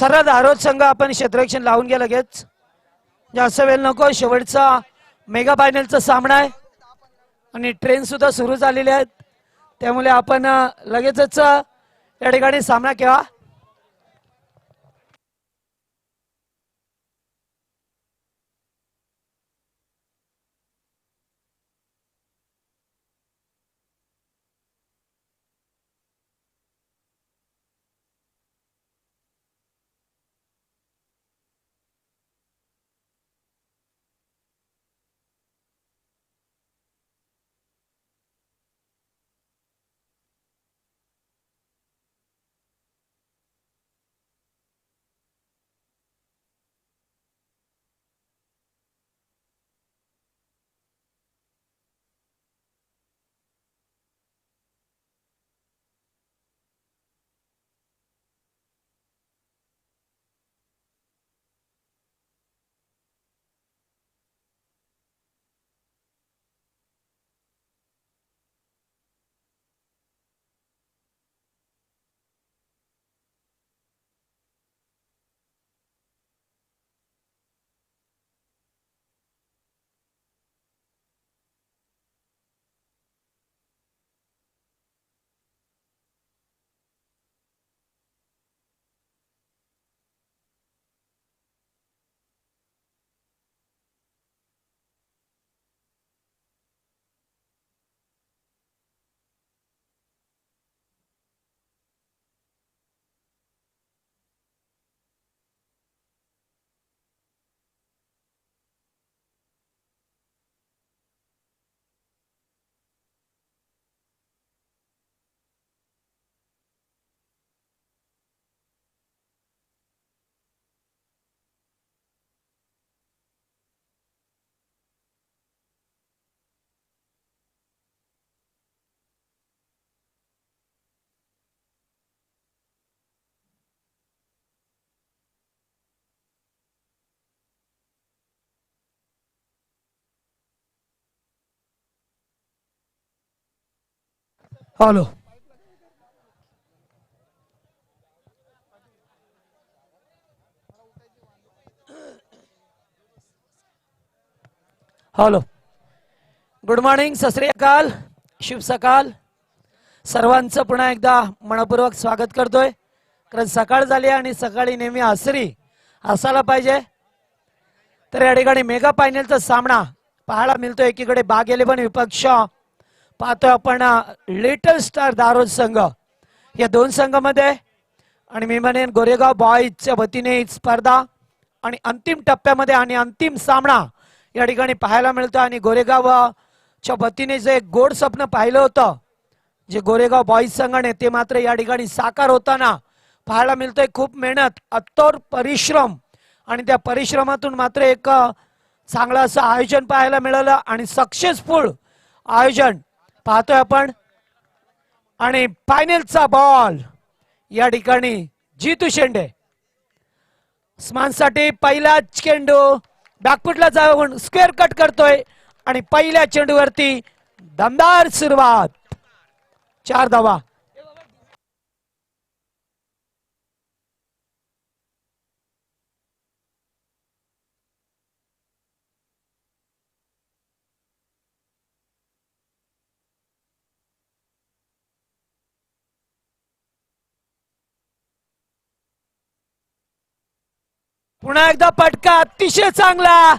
सरळ दारोद संघ आपण क्षेत्ररक्षण लावून घ्या लगेच. जास्त वेळ नको. शेवटचा मेगा फायनलचा सामना आहे आणि ट्रेन सुद्धा सुरू झालेली आहेत. त्यामुळे आपण लगेचच या ठिकाणी सामना केला. हॅलो. हॅलो. Good morning. सत श्री अकाल. शुभ सकाळ. सर्वांचं पुन्हा एकदा मनपूर्वक स्वागत करतोय. कारण सकाळ झाली आणि सकाळी नेहमी हसरी असायला पाहिजे. तर या ठिकाणी मेगा फायनलचा सामना पाहायला मिळतोय. एकीकडे बाग इलेव्हन विपक्ष पाहतोय आपण लिटल स्टार दारोद संघ या दोन संघामध्ये. आणि मी म्हणेन गोरेगाव बॉईजच्या वतीने ही स्पर्धा आणि अंतिम टप्प्यामध्ये आणि अंतिम सामना या ठिकाणी पाहायला मिळतो. आणि गोरेगावच्या वतीने जे गोड स्वप्न पाहिलं होतं जे गोरेगाव बॉईज संघाने ते मात्र या ठिकाणी साकार होताना पाहायला मिळतोय. खूप मेहनत, अतोर परिश्रम आणि त्या परिश्रमातून मात्र एक चांगलं असं आयोजन पाहायला मिळालं आणि सक्सेसफुल आयोजन पाहतोय आपण. आणि फायनलचा बॉल या ठिकाणी जीतू शेंडे स्मानसाठी पहिला चेंडू बॅकफुटला जाऊन स्क्वेअर कट करतोय आणि पहिल्या चेंडूवरती दमदार सुरुवात. 4 धावा. पुन्हा एकदा पटका अतिशय चांगला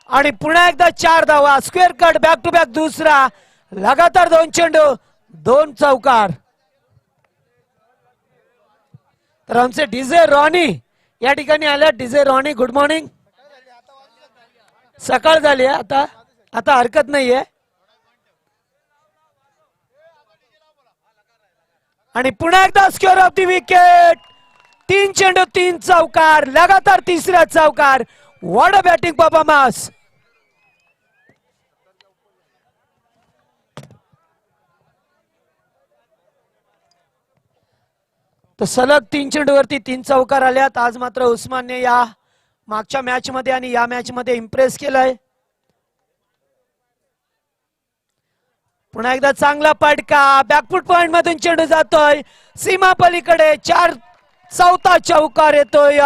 आणि पुन्हा एकदा 4 धावा. Square cut back to back दुसरा. लगातार 2 चेंडू 2 चौकार. तर आमचे डीजे रॉनी या ठिकाणी आल्या. DJ Ronnie good morning. सकाळ झाली आता आता हरकत नाहीये. आणि पुन्हा एकदा स्क्वेअर ऑफ दी विकेट. 3 चेंडू 3 चौकार. लगातार तिसरा चौकार. What a batting performance. तर सलग 3 चेंडूवरती 3 चौकार आल्यात. आज मात्र उस्मानने या मागच्या मॅच मध्ये आणि या मॅच मध्ये इम्प्रेस केलंय. पुन्हा एकदा चांगला पटका. बॅकफुट पॉइंट मधून चेंडू जातोय सीमा पलीकडे. 4 चौथा चौकार येतोय.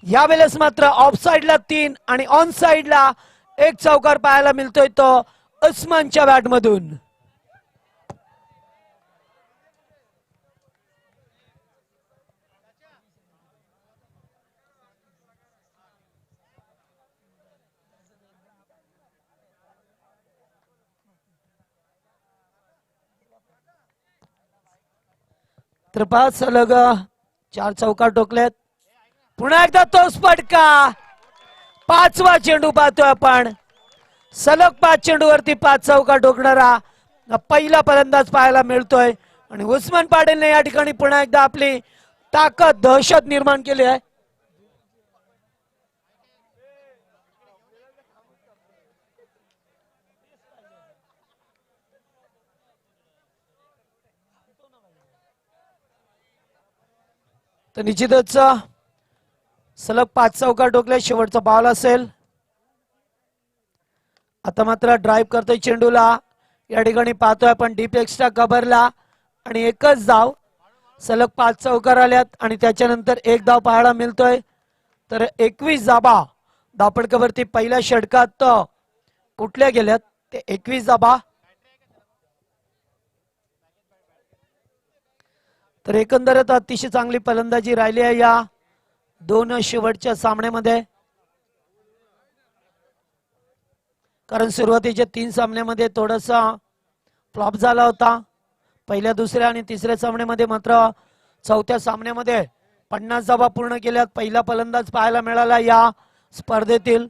यावेळेस मात्र ऑफ साइडला 3 आणि ऑन साइडला 1 चौकार पाहायला मिळतोय तो उस्मानच्या बॅट मधून. तर 5 सलग 4 चौकार टोकलेत. पुन्हा एकदा तोच फटका. 5वा चेंडू पाहतोय आपण. सलग 5 चेंडूवरती 5 चौकार टोकणारा पहिला फलंदाज पाहायला मिळतोय. आणि उस्मान पाटीलने या ठिकाणी पुन्हा एकदा आपली ताकद दहशत निर्माण केली आहे. तर निश्चितच सलग 5 चौकार टोकले. शेवटचा बॉल असेल. आता मात्र ड्राईव्ह करतोय चेंडूला. या ठिकाणी पाहतोय आपण डीप एक्स्ट्रा कव्हरला आणि एकच धाव. सलग 5 चौकार आल्यात आणि त्याच्यानंतर 1 धाव पाहायला मिळतोय. तर 21 धाबा धापडकावरती पहिल्या षटकात कुठल्या गेल्यात ते 21 धाबा. तर एकंदरीत अतिशय चांगली फलंदाजी राहिली आहे या 2 शेवटच्या सामन्यामध्ये. कारण सुरुवातीच्या 3 सामन्यामध्ये थोडासा फ्लॉप झाला होता. पहिल्या, दुसऱ्या आणि तिसऱ्या सामन्यामध्ये मात्र चौथ्या सामन्यामध्ये 50 धावा पूर्ण केल्यात. पहिला फलंदाज पाहायला मिळाला या स्पर्धेतील.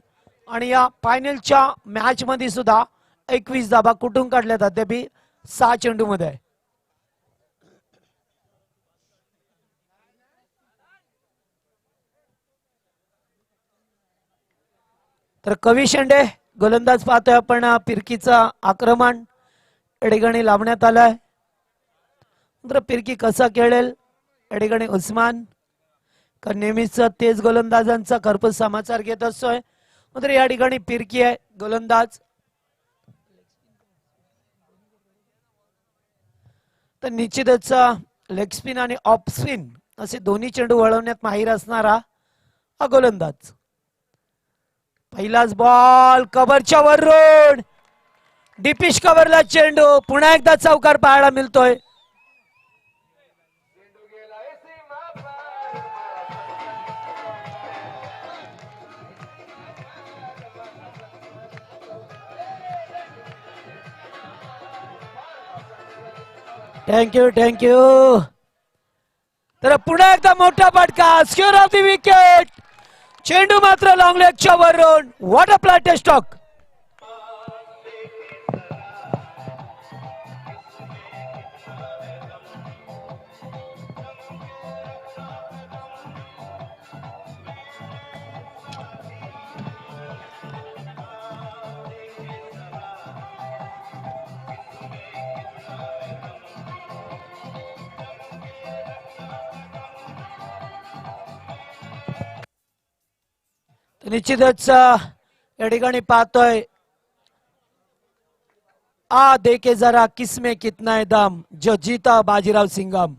आणि या फायनलच्या मॅच मध्ये सुद्धा 21 धावा कुठून काढल्यात अद्याप 6 चेंडू मध्ये. तर कवी शेंडे गोलंदाज पाहतोय आपण. फिरकीचा आक्रमण या ठिकाणी लावण्यात आलाय. फिरकी कसा खेळेल या ठिकाणी उस्मान. कारण नेहमीच तेज गोलंदाजांचा खरपूस समाचार घेत असतोय. मात्र या ठिकाणी फिरकी आहे गोलंदाज. तर निश्चितच लेग स्पिन आणि ऑफ स्पिन असे दोन्ही चेंडू वळवण्यात माहीर असणारा हा गोलंदाज. पहिलाच बॉल कव्हरच्या वरून. डीपिश कव्हरला चेंडू. पुन्हा एकदा चौकार पाहायला मिळतोय. Thank you thank you. तर पुन्हा एकदा मोठा फटका. Square of the wicket. चेंडू मात्र लॉंग लेगच्या वरून. What a flat stock. निश्चितच या ठिकाणी पाहतोय. आ देखे जरा किसमे कितना है दम जो जीता बाजीराव सिंगम.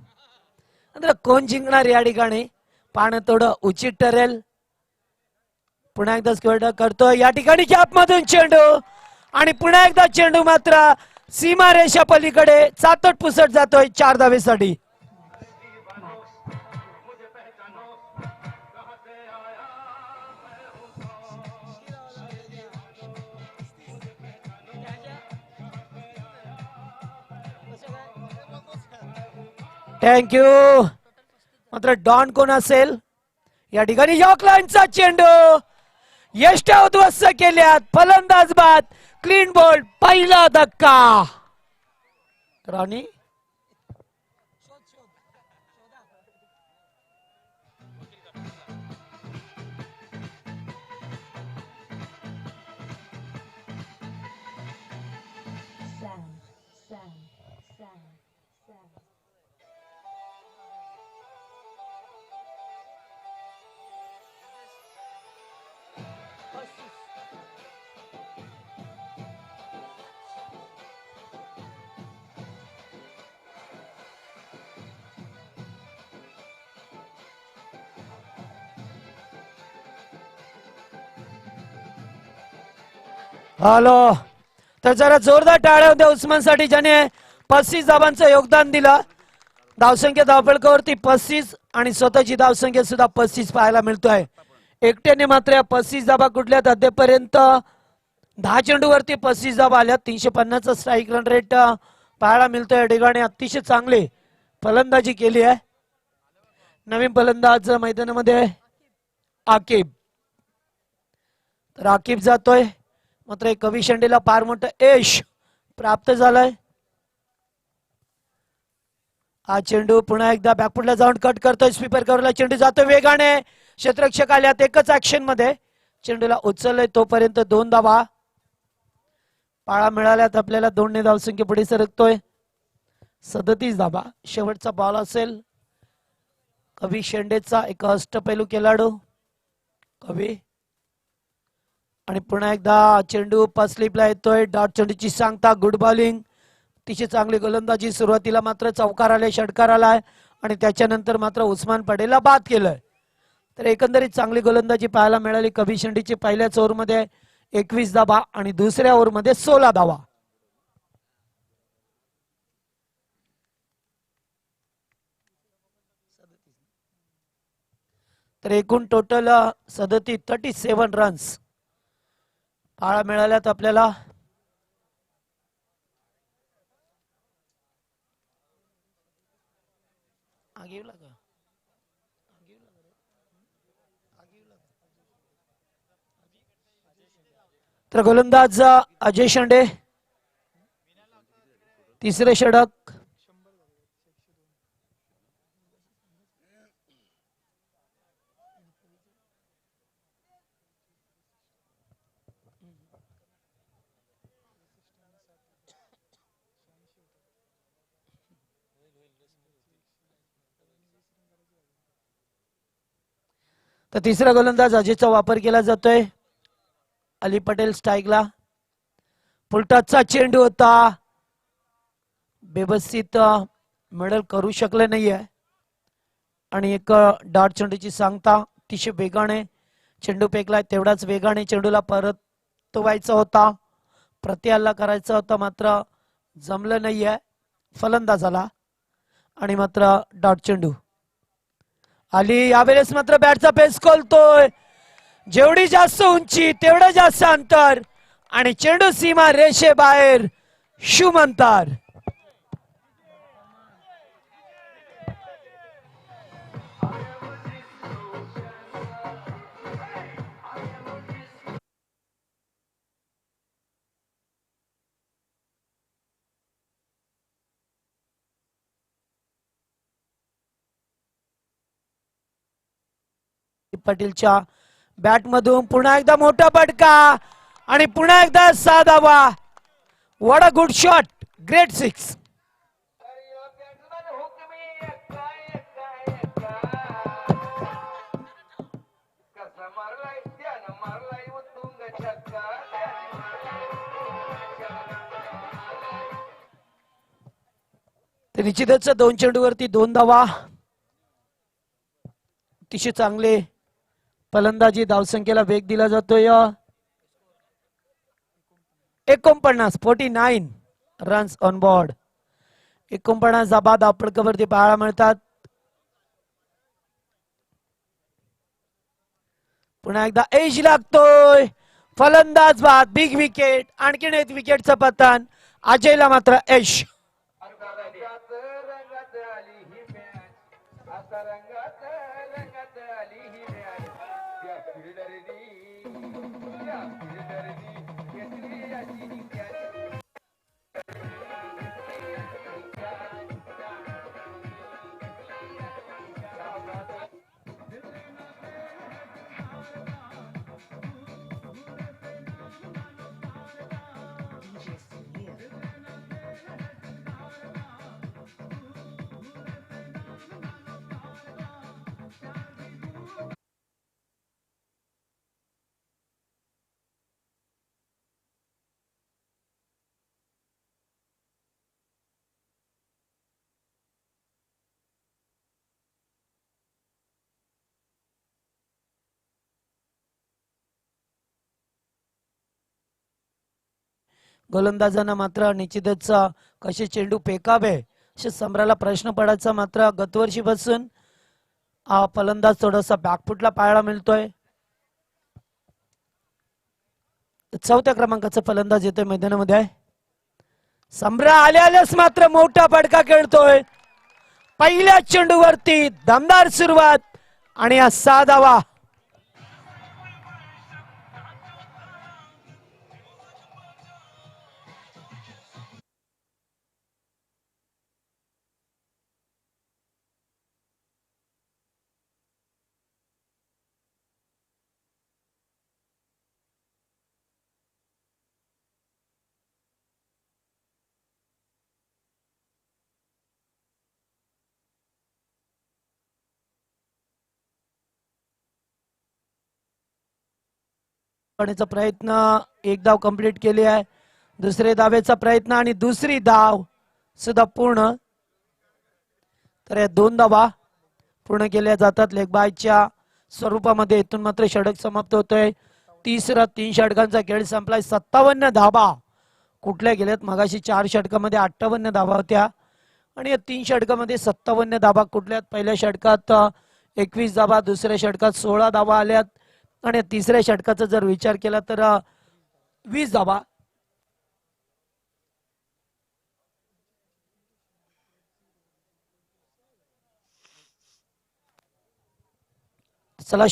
कोण जिंकणार या ठिकाणी पाहणं थोडं उचित ठरेल. पुन्हा एकदा स्क्वेअर करतोय. या ठिकाणी कॅप मधून चेंडू आणि पुन्हा एकदा चेंडू मात्र सीमा रेषा पलीकडे चातट पुसट जातोय 4 धावेसाठी. थँक्यू. मात्र डॉन कोण असेल या ठिकाणी. यॉर्क लाईनचा चेंडू. यष्ट्या उद्ध्वस्त केल्यात. फलंदाज बाद. Clean bowled. पहिला धक्का. राणी हॅलो. तर जरा जोरदार टाळ्या होत्या उस्मानसाठी, ज्याने 35 धावांचं योगदान दिलं. धावसंख्या धावफलकावरती 35 आणि स्वतःची धावसंख्या सुद्धा 35 पाहायला मिळतोय. एकट्याने मात्र या 35 धावा कुठल्यात अद्यापर्यंत 10 चेंडूवरती 35 धावा आल्या. 350 स्ट्राईक रन रेट पाहायला मिळतोय. या ठिकाणी अतिशय चांगली फलंदाजी केली आहे. नवीन फलंदाज मैदानामध्ये आकिब. तर आकिब जातोय, मात्र कवी शेंडेला फार मोठं यश प्राप्त झालंय. हा चेंडू पुन्हा एकदा बॅकफुटला जाऊन कट करतोय. स्वीपर कव्हरला चेंडू जातोय वेगाने. क्षेत्ररक्षक आल्यात एकच ऍक्शन मध्ये. चेंडूला उचललंय तोपर्यंत 2 धावा पाळा मिळाल्यात आपल्याला. 2 ने धावसंख्या पुढे सरकतोय. 37 धावा. शेवटचा बॉल असेल कवी शेंडेचा. एक अष्टपैलू खेळाडू कवी. आणि पुन्हा एकदा चेंडू स्लिपला येतोय. डॉट चेंडूची सांगता. Good bowling. अतिशय चांगली गोलंदाजी. सुरुवातीला मात्र चौकार आलाय, षटकार आलाय आणि त्याच्यानंतर मात्र उस्मान पटेलला बाद केलंय. तर एकंदरीत चांगली गोलंदाजी पाहायला मिळाली कवी शेंडेची. पहिल्याच ओव्हरमध्ये 21 धावा आणि दुसऱ्या ओव्हरमध्ये 16 धावा. तर एकूण टोटल 37 रन्स पाहायला मिळाल्यात आपल्याला. तर गोलंदाज अजय शेंडे. तिसरे षटक. तर तिसरा गोलंदाज अजयचा वापर केला जातोय. अली पटेल स्ट्राईकला. फुलटॉसचा चेंडू होता, व्यवस्थित मिडल करू शकले नाहीये. आणि एक डॉट चेंडूची सांगता. अतिशय वेगाने चेंडू फेकलाय. तेवढाच वेगाने चेंडूला परतवायचा होता, प्रतिहल्ला करायचा होता, मात्र जमलं नाहीये फलंदाजाला. आणि मात्र डॉट चेंडू आली. यावेळेस मात्र बॅटचा पेस खोलतोय. जेवढी जास्त उंची तेवढं जास्त अंतर आणि चेंडू सीमा रेषे बाहेर. शुभंतर. पटेलच्या बॅट मधून पुन्हा एकदा मोठा फटका आणि पुन्हा एकदा 6 धावा. What a good shot. Great 6. निश्चितच 2 चेंडूवरती 2 धावा. अतिशय चांगले फलंदाजी. धावसंख्येला वेग दिला जातोय. 49 रन्स ऑन बोर्ड. 49 धाबा धावपळकावरती पाहायला मिळतात. पुन्हा एकदा एज लागतोय. फलंदाज बाद. Big wicket. आणखीन एक विकेटचं पतन. अजयला मात्र यश. गोलंदाजांना मात्र निश्चितच कसे चेंडू फेकावे असे सम्राला प्रश्न पडायचा, मात्र गतवर्षी पासून फलंदाज थोडासा बॅकफुटला पाहायला मिळतोय. चौथ्या क्रमांकाचा फलंदाज येतोय मैदानामध्ये. सम्रा आल्यास मात्र मोठा फटका खेळतोय. पहिल्या चेंडूवरती दमदार सुरुवात आणि 6 धावा. प्रयत्न, एक धाव कंप्लीट केली आहे. दुसरे धावेचा प्रयत्न आणि दुसरी धाव सुद्धा पूर्ण. तर या 2 धावा पूर्ण केल्या जातात लेगबायच्या स्वरूपामध्ये. इथून मात्र षटक समाप्त होतोय. तिसरा 3 षटकांचा खेळ संपलाय. 57 धावा कुठल्या गेल्यात. मगाशी 4 षटकामध्ये 58 धावा होत्या आणि या 3 षटकामध्ये 57 धावा कुठल्यात. पहिल्या षटकात 21 धावा, दुसऱ्या षटकात 16 धावा आल्यात आणि तिसऱ्या षटकाचा जर विचार केला तर 20 धावा. चला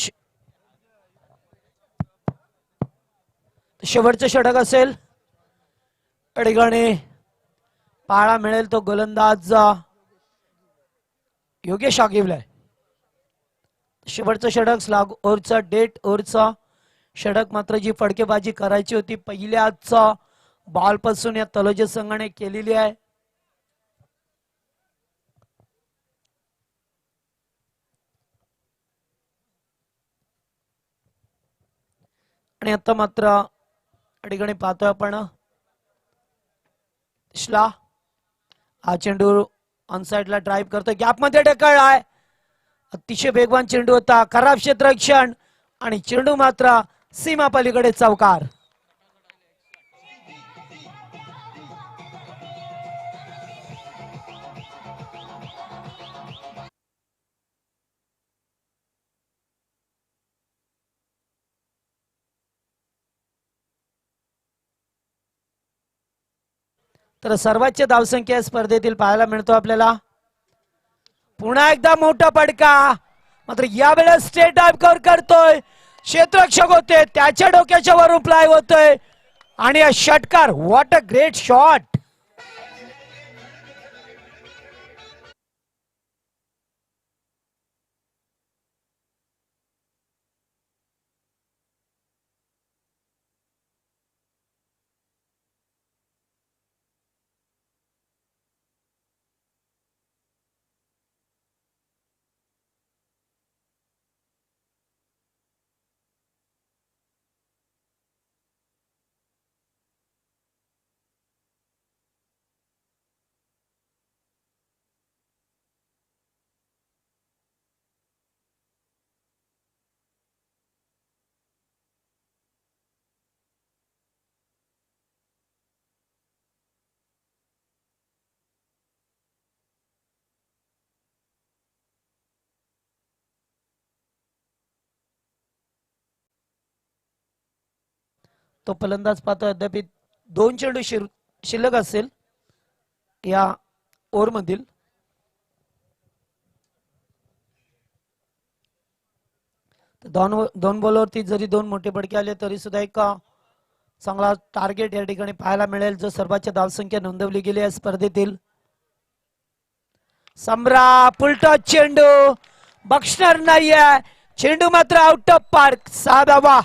शेवटचं षटक असेल. ठिकाणी पाहायला मिळेल तो गोलंदाज योगेश आगिवले. शेवटचं षटक स्लॅग ओव्हरचा, डेट ओव्हरचा षटक. मात्र जी फटकेबाजी करायची होती पहिल्याच बॉल पासून या तलोजा संघाने केलेली आहे. आणि आता मात्र ठिकाणी पाहतोय आपण हा चेंडू ऑन साइडला ड्राईव्ह करतोय. गॅप मध्ये ढकललाय. अतिशय वेगवान चेंडू होता. खराब क्षेत्ररक्षण आणि चेंडू मात्र सीमा पलीकडे चौकार. तर सर्वोच्च धावसंख्या स्पर्धेतील पाहायला मिळतो आपल्याला. पुन्हा एकदा मोठा फटका, मात्र यावेळेस स्टेट डाइव्ह कव्हर करतोय. क्षेत्ररक्षक होते त्याच्या डोक्याच्या वरून फ्लाय होतोय आणि षटकार. What a great shot. तो फलंदाज पाहतो अद्याप 2 चेंडू शिल्लक असेल या ओव्हर मधील. दोन बॉलवरती जरी 2 मोठे फटके आले तरी सुद्धा एक चांगला टार्गेट या ठिकाणी पाहायला मिळेल जो सर्वोच्च धावसंख्या नोंदवली गेली आहे स्पर्धेतील. सम्रा पुलटा चेंडू बक्षणार नाहीये. चेंडू मात्र आउट ऑफ पार्क. 6 धावा.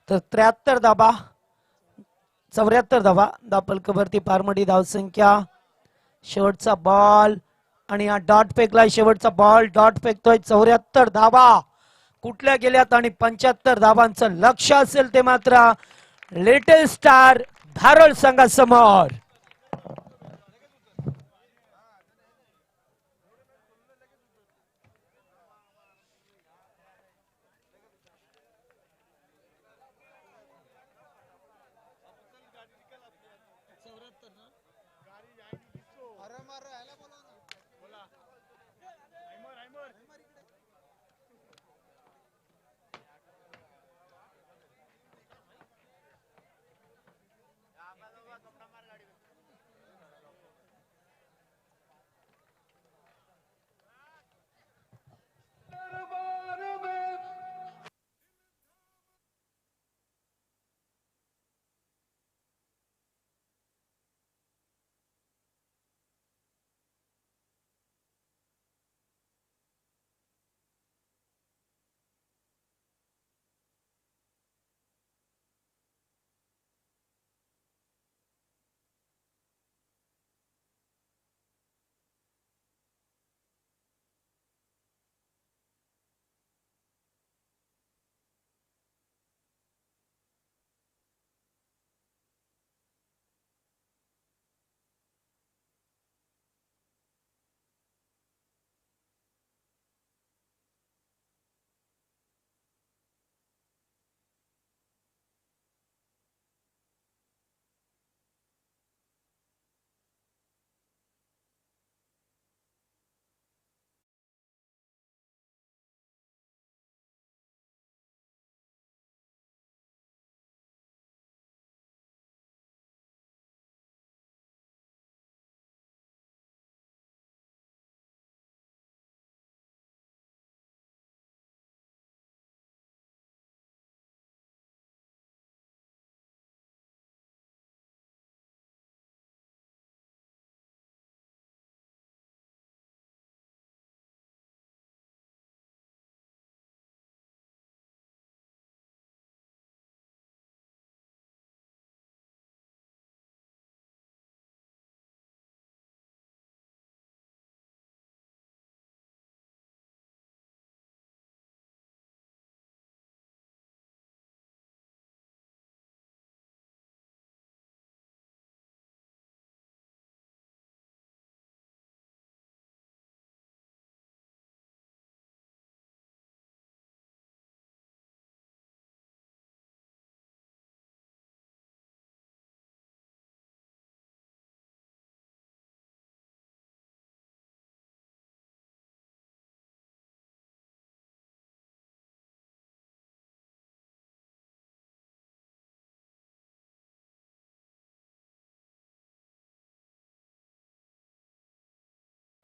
तर 73 धाबा 74 धाबा दापलकवरती पारमडी धावसंख्या. शेवटचा बॉल आणि हा डॉट फेकला. शेवटचा बॉल डॉट फेकतोय. 74 धाबा कुठल्या गेल्यात आणि 75 धाबांचं लक्ष असेल ते मात्र लिटिल स्टार धारोळ संघासमोर.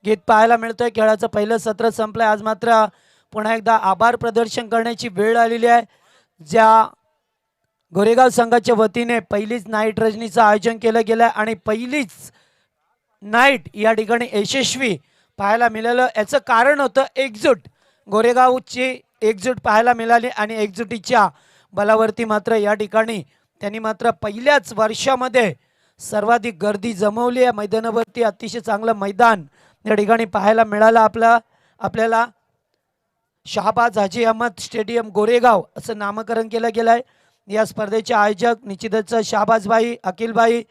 गीत पाहायला मिळतोय. खेळाचं पहिलं सत्र संपलंय. आज मात्र पुन्हा एकदा आभार प्रदर्शन करण्याची वेळ आलेली आहे. ज्या गोरेगाव संघाच्या वतीने पहिलीच नाईट रजनीचं आयोजन केलं गेलं आणि पहिलीच नाईट या ठिकाणी यशस्वी पाहायला मिळालं. याचं कारण होतं एकजूट. गोरेगावची एकजूट पाहायला मिळाली आणि एकजुटीच्या बलावरती मात्र या ठिकाणी त्यांनी मात्र पहिल्याच वर्षामध्ये सर्वाधिक गर्दी जमवली आहे. मैदानावरती अतिशय चांगलं मैदान या ठिकाणी पाहायला मिळालं. आपल्याला शहाबाज हाजी अहमद स्टेडियम गोरेगाव असं नामकरण केलं गेलं आहे. या स्पर्धेचे आयोजक निश्चितच शहाबाजबाई, अखिलबाई,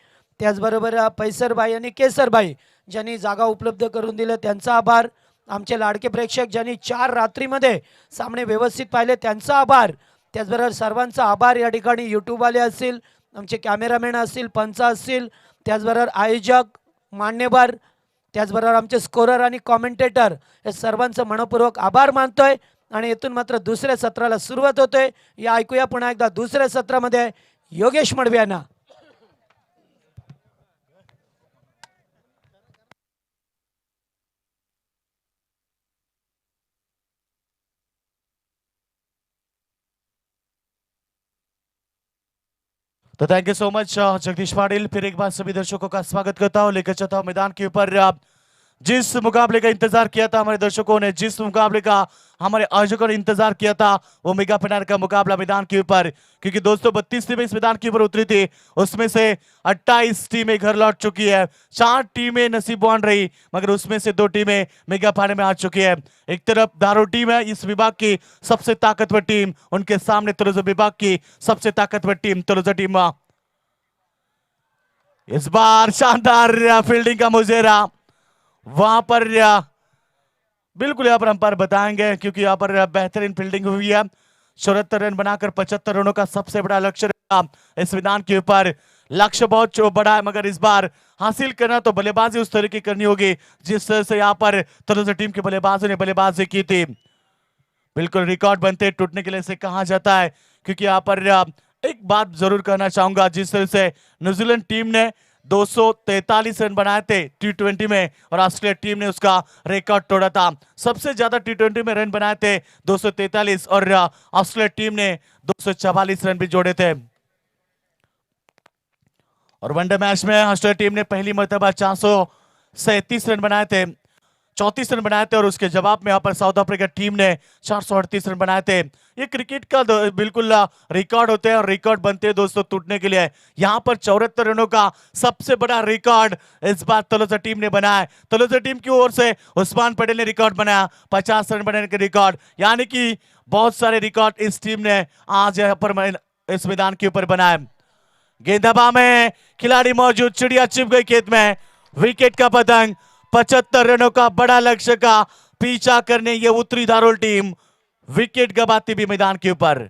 त्याचबरोबर पैसरबाई आणि केसरबाई ज्यांनी जागा उपलब्ध करून दिल्या त्यांचा आभार. आमचे लाडके प्रेक्षक ज्यांनी 4 रात्रीमध्ये सामने व्यवस्थित पाहिले त्यांचा आभार. त्याचबरोबर सर्वांचा आभार. या ठिकाणी यूट्यूबवाले असतील, आमचे कॅमेरामॅन असतील, पंच असतील, त्याचबरोबर आयोजक, मान्यवर, त्याचबरोबर आमचे स्कोरर आणि कॉमेंटेटर हे सर्वांचं मनपूर्वक आभार मानतोय. आणि इथून मात्र दुसऱ्या सत्राला सुरुवात होते. या ऐकूया पुन्हा एकदा दुसऱ्या सत्रामध्ये योगेश मडवी यांना. तो thank you so much Jagdish Patil. फिर एक बार सभी दर्शकों का स्वागत करता हूँ। लेकर चलता हूँ मैदान के ऊपर जिस मुकाबले का इंतजार किया था हमारे दर्शकों ने, जिस मुकाबले का हमारे आयोजकों ने इंतजार किया था, वो मेगा फाइनल का मुकाबला मैदान के ऊपर, क्योंकि दोस्तों 32 टीमें इस मैदान के ऊपर उतरी थी, उसमें से 28 टीमें घर लौट चुकी है, 4 टीमें नसीबवान रही, मगर उसमें से 2 टीमें मेगा फाइनल में आ चुकी है। एक तरफ दारू टीम है, इस विभाग की सबसे ताकतवर टीम, उनके सामने तलोजा विभाग की सबसे ताकतवर टीम तलोजा टीम। इस बार शानदार फील्डिंग का मुजेरा वहां पर बिल्कुल यहाँ पर अंपायर बताएंगे, क्योंकि यहाँ पर बेहतरीन फील्डिंग हुई है। 74 रन बनाकर 75 रनों का सबसे बड़ा लक्ष्य रहा इस मैदान के ऊपर। लक्ष्य बहुत बड़ा है, मगर इस बार हासिल करना तो बल्लेबाजी उस तरह की करनी होगी जिस तरह से यहाँ पर तलोजा टीम के बल्लेबाजों ने बल्लेबाजी की थी। बिल्कुल रिकॉर्ड बनते टूटने के लिए से कहा जाता है, क्योंकि यहाँ पर एक बात जरूर कहना चाहूंगा, जिस तरह से न्यूजीलैंड टीम ने 243 रन बनाए थे टी20 में, और ऑस्ट्रेलिया टीम ने उसका रिकॉर्ड तोड़ा था। सबसे ज्यादा टी20 में रन बनाए थे 243, और ऑस्ट्रेलिया टीम ने 244 रन भी जोड़े थे। और वनडे मैच में ऑस्ट्रेलिया टीम ने पहली मर्तबा 437 रन बनाए थे, 34 रन बनाए थे, और उसके जवाब में यहाँ पर साउथ अफ्रीका टीम ने 438 रन बनाए थे। ये क्रिकेट का बिल्कुल रिकॉर्ड होते हैं, और रिकॉर्ड बनते हैं दोस्तों टूटने के लिए। यहाँ पर 74 रनों का सबसे बड़ा रिकॉर्ड इस बार तलोजा टीम ने बनाया। तलोजा टीम की ओर से उस्मान पटेल ने रिकॉर्ड बनाया 50 रन बनाने का रिकॉर्ड, यानी कि बहुत सारे रिकॉर्ड इस टीम ने आज यहाँ पर इस मैदान के ऊपर बनाए। गेंदबाज में खिलाड़ी मौजूद, चिड़िया छिप गई खेत में, विकेट का पतंग, 75 रनों का बड़ा लक्ष्य का पीछा करने ये उतरी दारुल टीम, विकेट गवाती भी मैदान के ऊपर।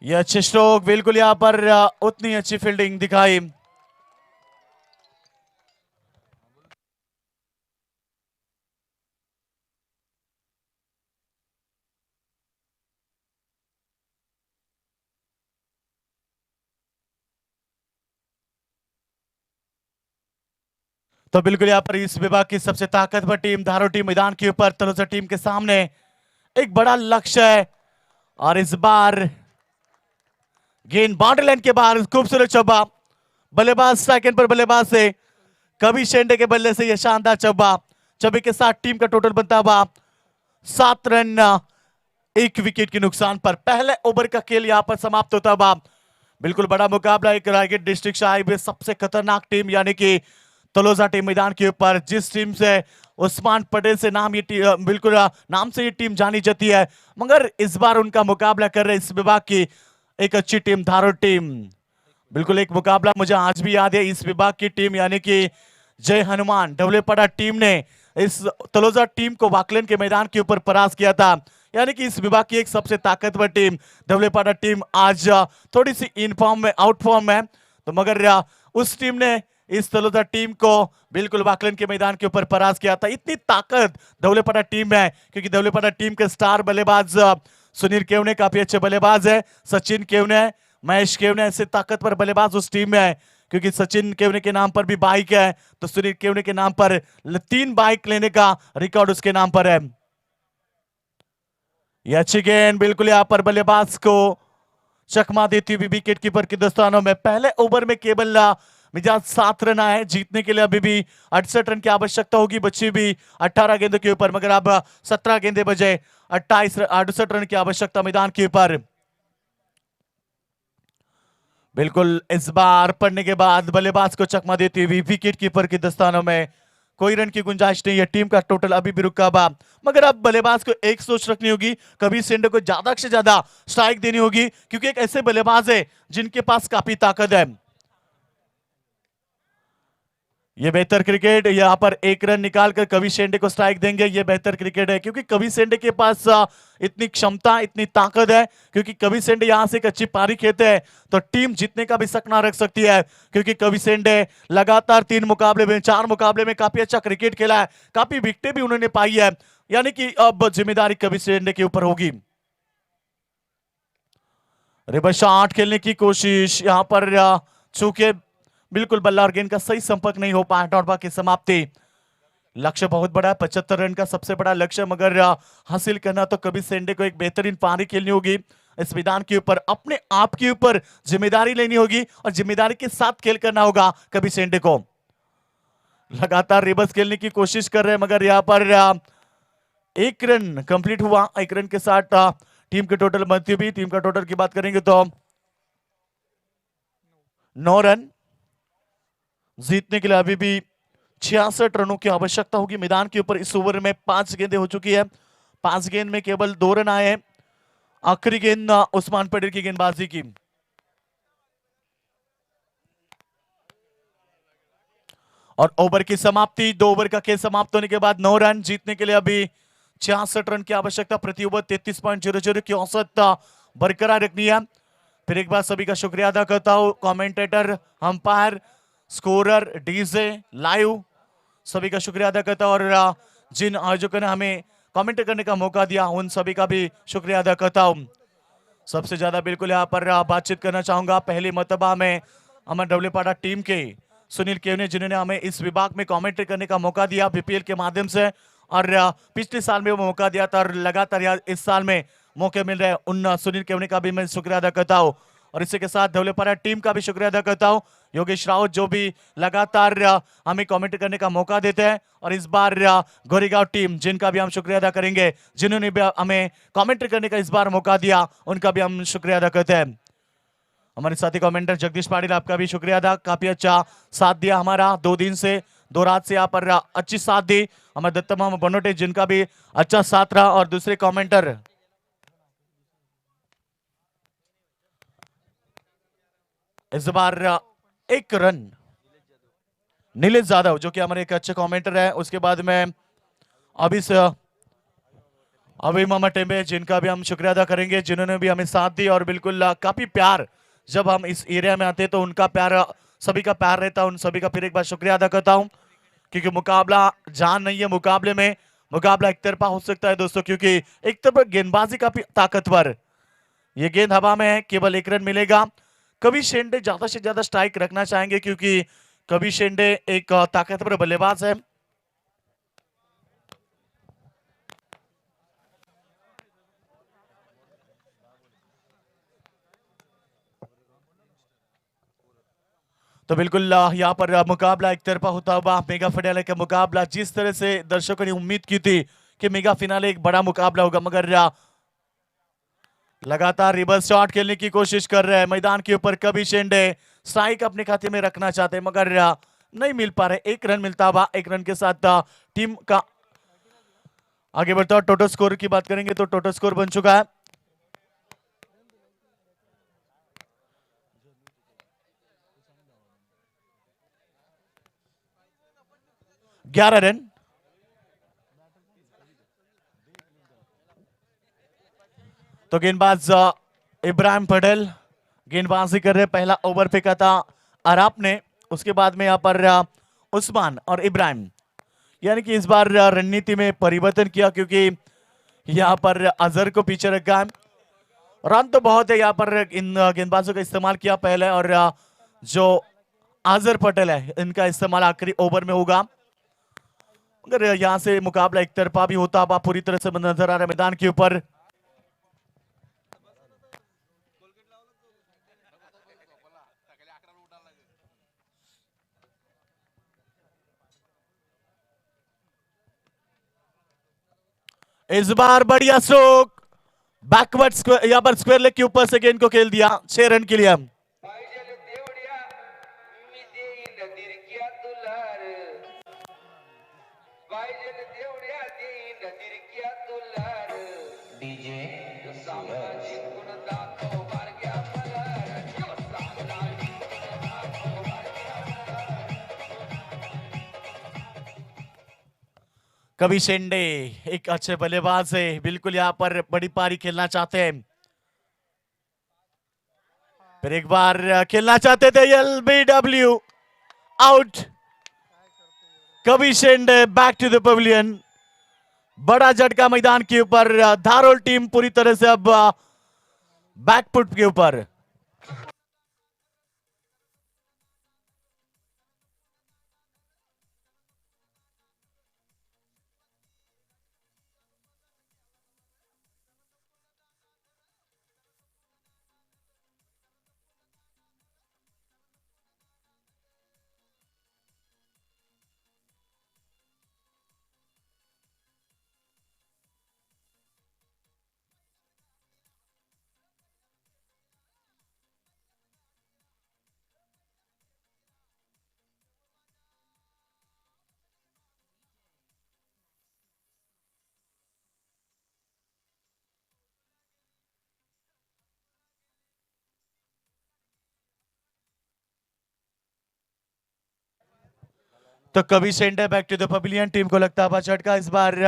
ये अच्छे स्ट्रोक, बिल्कुल यहां पर उतनी अच्छी फील्डिंग दिखाई। तो बिल्कुल यहाँ पर इस विभाग की सबसे ताकतवर टीम धारो टीम मैदान के ऊपर तलोजा टीम के सामने एक बड़ा लक्ष्य है, और इस बार गेंद बाउंड्री लाइन के बाहर, खूबसूरत चौबा, बल्लेबाज सेकंड पर बल्लेबाज से कभी शेंडे के बल्ले से यह शानदार चौबा, चौबे के साथ टीम का टोटल बनता हुआ 7 रन, 1 विकेट के नुकसान पर पहले ओवर का खेल यहां पर समाप्त होता हुआ। बिल्कुल बड़ा मुकाबला, एक रायगढ़ डिस्ट्रिक्ट से आई हुई सबसे खतरनाक टीम यानी कि तलोजा टीम मैदान के ऊपर, जिस टीम से उस्मान पटेल से नाम ये बिल्कुल नाम से ये टीम जानी जाती है, मगर इस बार उनका मुकाबला कर रहे इस विभाग की एक अच्छी टीम धारो टीम। बिल्कुल एक मुकाबला मुझे आज भी याद है, इस विभाग की टीम यानी कि जय हनुमान डवलेपड़ा टीम ने इस तलोजा टीम को वाकलन के मैदान के ऊपर परास्त किया था, यानी कि इस विभाग की एक सबसे ताकतवर टीम डवलेपड़ा टीम आज थोड़ी सी इन फॉर्म में, आउट फॉर्म में, तो मगर उस टीम ने इस तलोजा टीम को बिल्कुल वाकलन के मैदान के ऊपर परास्त किया था। इतनी ताकत धवलेपड़ा टीम में, क्योंकि धवलेपड़ा टीम के स्टार बल्लेबाज सुनील केवने काफी अच्छे बल्लेबाज है, सचिन केवने, महेश केवने ऐसे ताकतवर बल्लेबाज उस टीम में है, क्योंकि सचिन केवने के नाम पर भी बाइक है, तो सुनील केवने के नाम पर 3 बाइक लेने का रिकॉर्ड उसके नाम पर है। यह अच्छी गेंद बिल्कुल यहां पर बल्लेबाज को चकमा देती हुई विकेट कीपर के दस्तानों में। पहले ओवर में केवल मिजाज 7 रन आए, जीतने के लिए अभी भी 68 रन की आवश्यकता होगी, बच्ची भी 18 गेंदों के ऊपर, मगर अब 17 गेंदे बजे 68 रन की आवश्यकता मैदान के ऊपर। बिल्कुल इस बार पड़ने के बाद बल्लेबाज को चकमा देती हुई विकेट कीपर के दस्तानों में कोई रन की गुंजाइश नहीं है, टीम का टोटल अभी भी रुका हुआ, मगर अब बल्लेबाज को एक सोच रखनी होगी, कभी सेंडर को ज्यादा से ज्यादा स्ट्राइक देनी होगी, क्योंकि एक ऐसे बल्लेबाज है जिनके पास काफी ताकत है। ये बेहतर क्रिकेट, यहाँ पर एक रन निकालकर कवि शेंडे को स्ट्राइक देंगे। ये बेहतर क्रिकेट है क्योंकि कवि शेंडे के पास इतनी क्षमता, इतनी ताकत है, क्योंकि कवि शेंडे यहाँ से एक अच्छी पारी खेलते हैं तो टीम जीतने का भी शक ना रख सकती है, क्योंकि कवि शेंडे लगातार 4 मुकाबले में काफी अच्छा क्रिकेट खेला है, काफी विकेटें भी उन्होंने पाई है, यानी कि अब जिम्मेदारी कवि शेंडे के ऊपर होगी। रिवर्स शॉट खेलने की कोशिश, यहाँ पर चूंकि बिल्कुल बल्ला और गेंद का सही संपर्क नहीं हो पाया, डॉट बॉल की समाप्ति। लक्ष्य बहुत बड़ा है, 75 रन का सबसे बड़ा लक्ष्य, मगर हासिल करना तो कभी शेंडे को एक बेहतरीन पारी खेलनी होगी। इस मैदान के ऊपर अपने आप के ऊपर जिम्मेदारी लेनी होगी और जिम्मेदारी के साथ खेल करना होगा कभी शेंडे को। लगातार रिवर्स खेलने की कोशिश कर रहे हैं, मगर यहाँ पर 1 रन कंप्लीट हुआ। 1 रन के साथ टीम के टोटल बनती हुई, टीम का टोटल की बात करेंगे तो 9 रन। जीतने के लिए अभी भी 66 रनों की आवश्यकता होगी मैदान के ऊपर। इस ओवर में 5 गेंदें हो चुकी है, 5 गेंद में केवल 2 रन आए हैं। आखिरी गेंद उस्मान पटेल की गेंदबाजी की। और ओवर की समाप्ति, 2 ओवर का खेल समाप्त होने के बाद 9 रन। जीतने के लिए अभी 66 रन की आवश्यकता, प्रति ओवर 33.00 की औसत बरकरार रखनी है। फिर एक बार सभी का शुक्रिया अदा करता हूं, commentator, umpire, scorer, DJ, live, सभी का शुक्रिया अदा करता हूं, और जिन आयोजकों ने हमें कमेंट करने का मौका दिया उन सभी का भी शुक्रिया अदा करता हूं। सबसे ज्यादा बिल्कुल यहाँ पर बातचीत करना चाहूंगा पहली मर्तबा में अमर डब्ल्यूपाड़ा टीम के सुनील केवने, जिन्होंने हमें इस विभाग में कमेंट्री करने का मौका दिया बीपीएल के माध्यम से, और पिछले साल में वो मौका दिया था, और लगातार इस साल में मौके मिल रहे हैं। उन सुनील केवने का भी मैं शुक्रिया अदा करता हूँ, और इसी के साथ डब्ल्यूपाड़ा टीम का भी शुक्रिया अदा करता हूँ। योगेश राउत जो भी लगातार हमें कमेंट करने का मौका देते हैं, और इस बार गोरेगांव टीम जिनका भी हम शुक्रिया अदा करेंगे, जिन्होंने भी हमें कमेंट करने का इस बार मौका दिया, उनका भी हम शुक्रिया अदा करते हैं। हमारे साथी कमेंटर जगदीश पाटिल, आपका भी शुक्रिया अदा, काफी अच्छा साथ दिया हमारा 2 दिन से, 2 रात से यहाँ पर अच्छी साथ दी। हमारे दत्ता मामा बनोटे जिनका भी अच्छा साथ रहा, और दूसरे कमेंटर इस बार 1 रन नीलेश यादव जो कि हमारे एक अच्छे कमेंटर है। उसके बाद में अभी मामा टेम्बे जिनका भी हम शुक्रिया अदा करेंगे, जिन्होंने भी हमें साथ दी, और बिल्कुल काफी प्यार, जब हम इस एरिया में आते तो उनका प्यार, सभी का प्यार रहता है, उन सभी का फिर एक बार शुक्रिया अदा करता हूं, क्योंकि मुकाबला जान नहीं है, मुकाबले में मुकाबला एक तरफा हो सकता है दोस्तों, क्योंकि एक तरफ गेंदबाजी काफी ताकतवर, ये गेंद हवा में है, केवल 1 रन मिलेगा। कवि शेंडे ज्यादा से ज्यादा स्ट्राइक रखना चाहेंगे, क्योंकि कवि शेंडे एक ताकतवर बल्लेबाज है। तो बिल्कुल यहाँ पर मुकाबला एक तरफा होता हुआ मेगा फिनाले का मुकाबला, जिस तरह से दर्शकों ने उम्मीद की थी कि मेगा फिनाले एक बड़ा मुकाबला होगा, मगर लगातार रिवर्स शॉट खेलने की कोशिश कर रहे हैं मैदान के ऊपर कवि शेंडे, स्ट्राइक अपने खाते में रखना चाहते हैं, मगर नहीं मिल पा रहे। 1 रन मिलता हुआ, 1 रन के साथ टीम का आगे बढ़ता हुआ। टोटल स्कोर की बात करेंगे तो टोटल स्कोर बन चुका है 11 रन। तो गेंदबाज इब्राहिम पटेल गेंदबाजी कर रहे, पहला ओवर फेंका था आराप ने, उसके बाद में यहाँ पर उस्मान और इब्राहिम, यानी कि इस बार रणनीति में परिवर्तन किया, क्योंकि यहाँ पर अजहर को पीछे रखा है। रन तो बहुत है, यहाँ पर इन गेंदबाजों का इस्तेमाल किया पहले, और जो अजहर पटेल है इनका इस्तेमाल आखिरी ओवर में होगा। अगर यहाँ से मुकाबला एक तरफा भी होता, अब पूरी तरह से नजर आ रहा है मैदान के ऊपर। इस बार बढ़िया स्ट्रोक, बैकवर्ड स्क्वायर, यहाँ पर स्क्वायर लेग के ऊपर से गेंद को खेल दिया 6 रन के लिए। कवि शेंडे एक अच्छे बल्लेबाज है, बिल्कुल यहाँ पर बड़ी पारी खेलना चाहते हैं। फिर एक बार खेलना चाहते थे, एलबीडब्ल्यू आउट। कवि Shende back to the pavilion. बड़ा झटका मैदान के ऊपर, धारोल टीम पूरी तरह से अब बैकफुट के ऊपर। तो Kavi Shende back to the pavilion, team को लगता है झटका इस बार।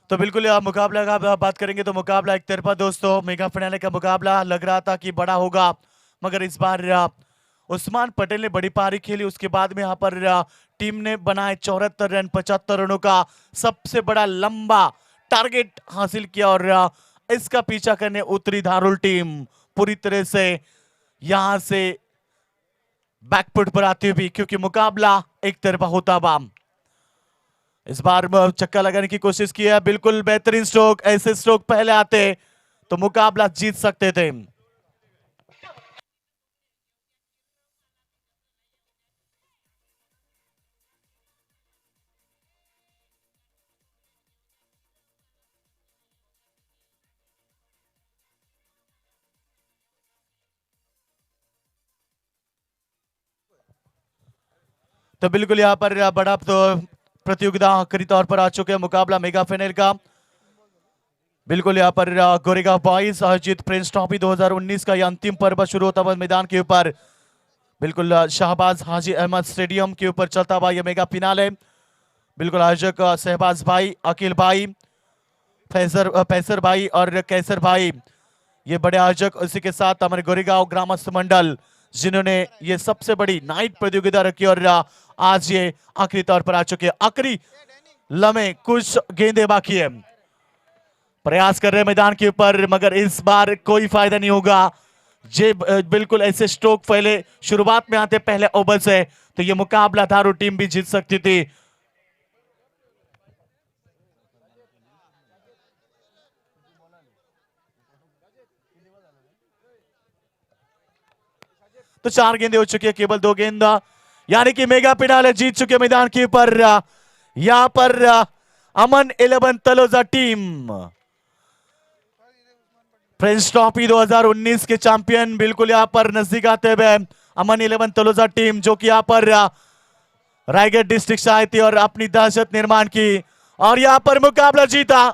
तो बिल्कुल मुकाबला का बात करेंगे तो मुकाबला एक तरफा दोस्तों, मेगा फाइनल का मुकाबला लग रहा था कि बड़ा होगा, मगर इस बार उस्मान पटेल ने बड़ी पारी खेली। उसके बाद में यहाँ पर टीम ने बनाए 74 रन, 75 रनों का सबसे बड़ा लंबा टारगेट हासिल किया और इसका पीछा करने उतरी धारुल टीम पूरी तरह से यहां से बैकफुट पर आती हुई, क्योंकि मुकाबला एक तरफा होता बाम। इस बार चक्का लगाने की कोशिश की है, बिल्कुल बेहतरीन स्ट्रोक। ऐसे स्ट्रोक पहले आते तो मुकाबला जीत सकते थे। तो बिल्कुल यहाँ पर बड़ा तो प्रतियोगिता आखिरी तौर पर आ चुके हैं, मुकाबला मेगा फाइनल का। बिल्कुल यहाँ पर गोरेगांव बॉयज आयोजित प्रिंस ट्रॉफी 2019 का यह अंतिम पर्व शुरू होता हुआ मैदान के ऊपर बिल्कुल शाहबाज हाजी अहमद स्टेडियम के ऊपर चलता हुआ यह मेगा फिनाल है। बिल्कुल आयोजक शहबाज भाई, अकील भाई, फैसर भाई और कैसर भाई, ये बड़े आयोजक। इसी के साथ हमारे गोरेगांव ग्रामस्थ मंडल जिन्होंने ये सबसे बड़ी नाइट प्रतियोगिता रखी और आज ये आखिरी तौर पर आ चुके हैं। आखिरी लम्हे, कुछ गेंदे बाकी है, प्रयास कर रहे हैं मैदान के ऊपर, मगर इस बार कोई फायदा नहीं होगा। जे बिल्कुल ऐसे स्ट्रोक पहले शुरुआत में आते पहले ओवर से, तो ये मुकाबला धारू टीम भी जीत सकती थी। तो 4 गेंदे हो चुकी है, केवल 2 गेंद, यानी कि मेगा फिनाले जीत चुके मैदान के ऊपर यहां पर Aman 11 Taloja team, Prince trophy 2019 के चैंपियन। बिल्कुल यहां पर नजदीक आते हुए अमन 11 तलोजा टीम, जो कि यहां पर रायगढ़ डिस्ट्रिक्ट से आई थी और अपनी दहशत निर्माण की और यहां पर मुकाबला जीता।